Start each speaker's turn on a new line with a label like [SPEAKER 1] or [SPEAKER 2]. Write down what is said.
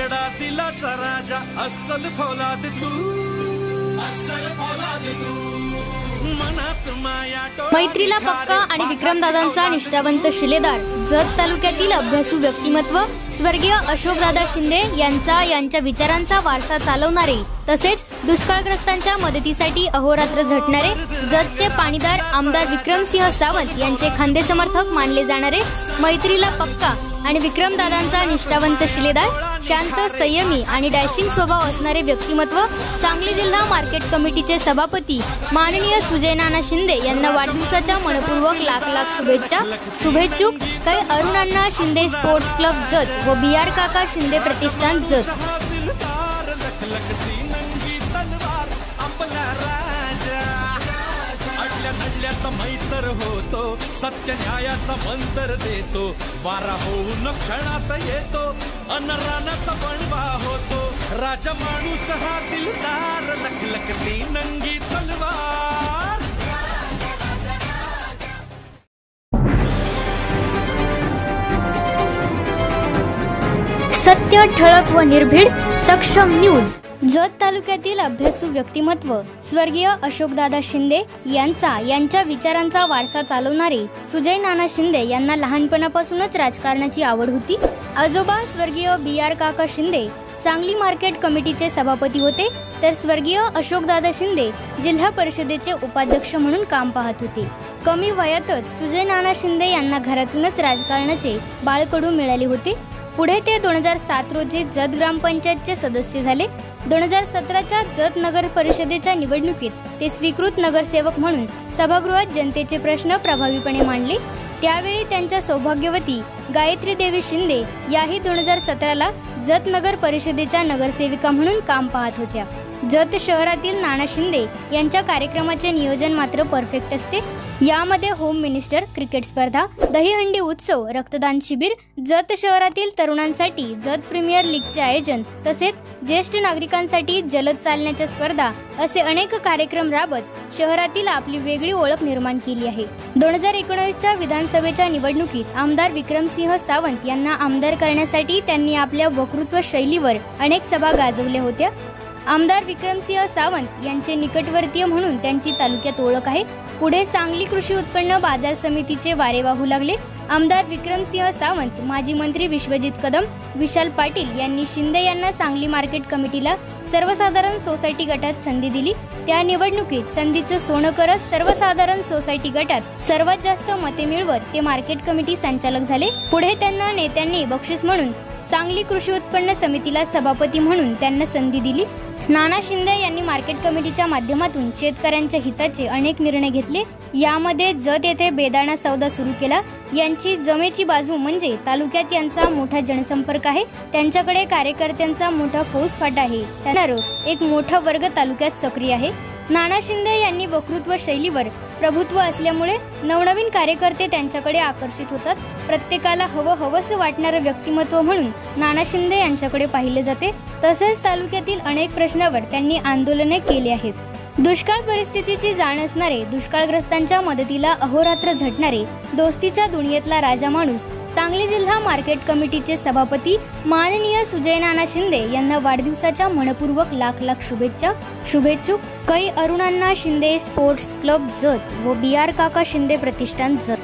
[SPEAKER 1] गडा दिलाचा राजा अस्सल फौलाद तू, अस्सल फौलाद तू।
[SPEAKER 2] मैत्रीला पक्का आणि विक्रमदादांचा निष्ठावंत शिलेदार जत तालुक्यातील अभ्यासू व्यक्तिमत्व स्वर्गीय अशोकदादा शिंदे यांच्या विचारांचा वारसा चालवणारे तसेच दुष्काळग्रस्तांच्या मदतीसाठी अहोरात्र झटणारे जतचे पाणीदार आमदार विक्रमसिंह सावंत यांचे खांदे समर्थक मानले जाणारे मैत्रीला पक्का आणि विक्रमदादांचा निष्ठावंत शिलेदार शांत संयमी आणि डॅशिंग स्वभाव असणारे व्यक्तिमत्व सांगली जिल्हा मार्केट कमिटीचे सभापती माननीय सुजय नाना शिंदे यांना वाढदिवसाच्या मनपूर्वक लाख लाख शुभेच्छा। शुभेच्छुक काही अरुणांना शिंदे स्पोर्ट्स क्लब जत व BR काका शिंदे प्रतिष्ठान जत।
[SPEAKER 1] मैत्र होतो सत्य न्यायाचा मंत्र देतो, वारा होऊन क्षणात येतो अनरानाचा बनवा होतो, राजा माणूस हा दिलदार लखलखती नंगी तलवार।
[SPEAKER 2] सत्य ठळक व निर्भीड सक्षम न्यूज। जत तालुक्यातील अभ्यासू व्यक्तिमत्व स्वर्गीय अशोकदादा शिंदे यांच्या विचारांचा वारसा चालवणारे सुजय नाना शिंदे यांना लहानपणापासूनच राजकारणाची आवड होती। आजोबा स्वर्गीय BR काका शिंदे सांगली मार्केट कमिटीचे सभापती होते, तर स्वर्गीय अशोकदादा शिंदे जिल्हा परिषदेचे उपाध्यक्ष म्हणून काम पाहत होते। कमी वयातच सुजय नाना शिंदे यांना घरातूनच राजकारणाचे बाळकडू मिळाले होते। पुढे ते 2007 रोजी जत ग्रामपंचायतचे सदस्य झाले। 2017च्या जत नगर परिषदेच्या निवडणुकीत ते स्वीकृत नगरसेवक म्हणून सभागृहात जनतेचे प्रश्न प्रभावीपणे मांडले। त्यावेळी त्यांच्या सौभाग्यवती गायत्री देवी शिंदे याही 2017ला जत नगर परिषदेच्या नगरसेविका म्हणून काम पाहत होत्या। जत शहरातील नाना शिंदे यांच्या कार्यक्रमाचे नियोजन मात्र परफेक्ट असते। यामध्ये होम मिनिस्टर, क्रिकेट स्पर्धा, दहीहंडी उत्सव, रक्तदान शिबिर, जत शहरातील तरुणांसाठी जत प्रीमियर लीगचे आयोजन तसेच ज्येष्ठ नागरिकांसाठी जलद चालण्याच्या स्पर्धा असे अनेक कार्यक्रम राबत शहरातील आपली वेगळी ओळख निर्माण केली आहे। 2019च्या विधानसभेच्या निवडणुकीत आमदार विक्रमसिंह सावंत यांना आमदार करण्यासाठी त्यांनी आपल्या वक्तृत्व शैलीवर अनेक सभा गाजवल्या होत्या। आमदार विक्रमसिंह सावंत यांचे निकटवर्तीय म्हणून त्यांची तालुक्यात ओळख आहे। पुढे सांगली कृषी उत्पन्न बाजार समितीचे वारे वाहू लागले। आमदार विक्रमसिंह सावंत, माजी मंत्री विश्वजित कदम, विशाल पाटील यांनी शिंदे यांना सांगली मार्केट कमिटीला सर्वसाधारण सोसायटी गटात संधी दिली। त्या निवडणुकीत संधीचं सोनं करत सर्वसाधारण सोसायटी गटात सर्वात जास्त मते मिळवत ते मार्केट कमिटी संचालक झाले। पुढे त्यांना नेत्यांनी बक्षीस म्हणून सांगली कृषी उत्पन्न समितीला सभापती म्हणून त्यांना संधी दिली। नाना शिंदे यांनी मार्केट कमिटीच्या माध्यमातून शेतकऱ्यांच्या हिताचे अनेक निर्णय घेतले। यामध्ये जत येथे बेदाणा सौदा सुरू केला। यांची जमेची बाजू म्हणजे तालुक्यात यांचा मोठा जनसंपर्क आहे, त्यांच्याकडे कार्यकर्त्यांचा मोठा फौजफाटा आहे, त्यांना एक मोठा वर्ग तालुक्यात सक्रिय आहे। नाना शिंदे यांनी वक्तृत्व शैलीवर प्रभुत्व असल्यामुळे नवनवीन कार्यकर्ते त्यांच्याकडे आकर्षित होतात। प्रत्येकाला हवंसं वाटणारं व्यक्तिमत्व म्हणून नाना शिंदे यांच्याकडे पाहिले जाते। तसेच तालुक्यातील अनेक प्रश्नावर त्यांनी आंदोलने केली आहेत। दुष्काळ परिस्थितीची जाण असणारे, दुष्काळग्रस्तांच्या मदतीला अहोरात्र झटणारे, दोस्तीच्या दुनियेतला राजा माणूस सांगली जिल्हा मार्केट कमिटीचे सभापती माननीय सुजय नाना शिंदे यांना वाढदिवसाच्या मनपूर्वक लाख लाख शुभेच्छा। शुभेच्छुक काही अरुणांना शिंदे स्पोर्ट्स क्लब जत व BR काका शिंदे प्रतिष्ठान जत।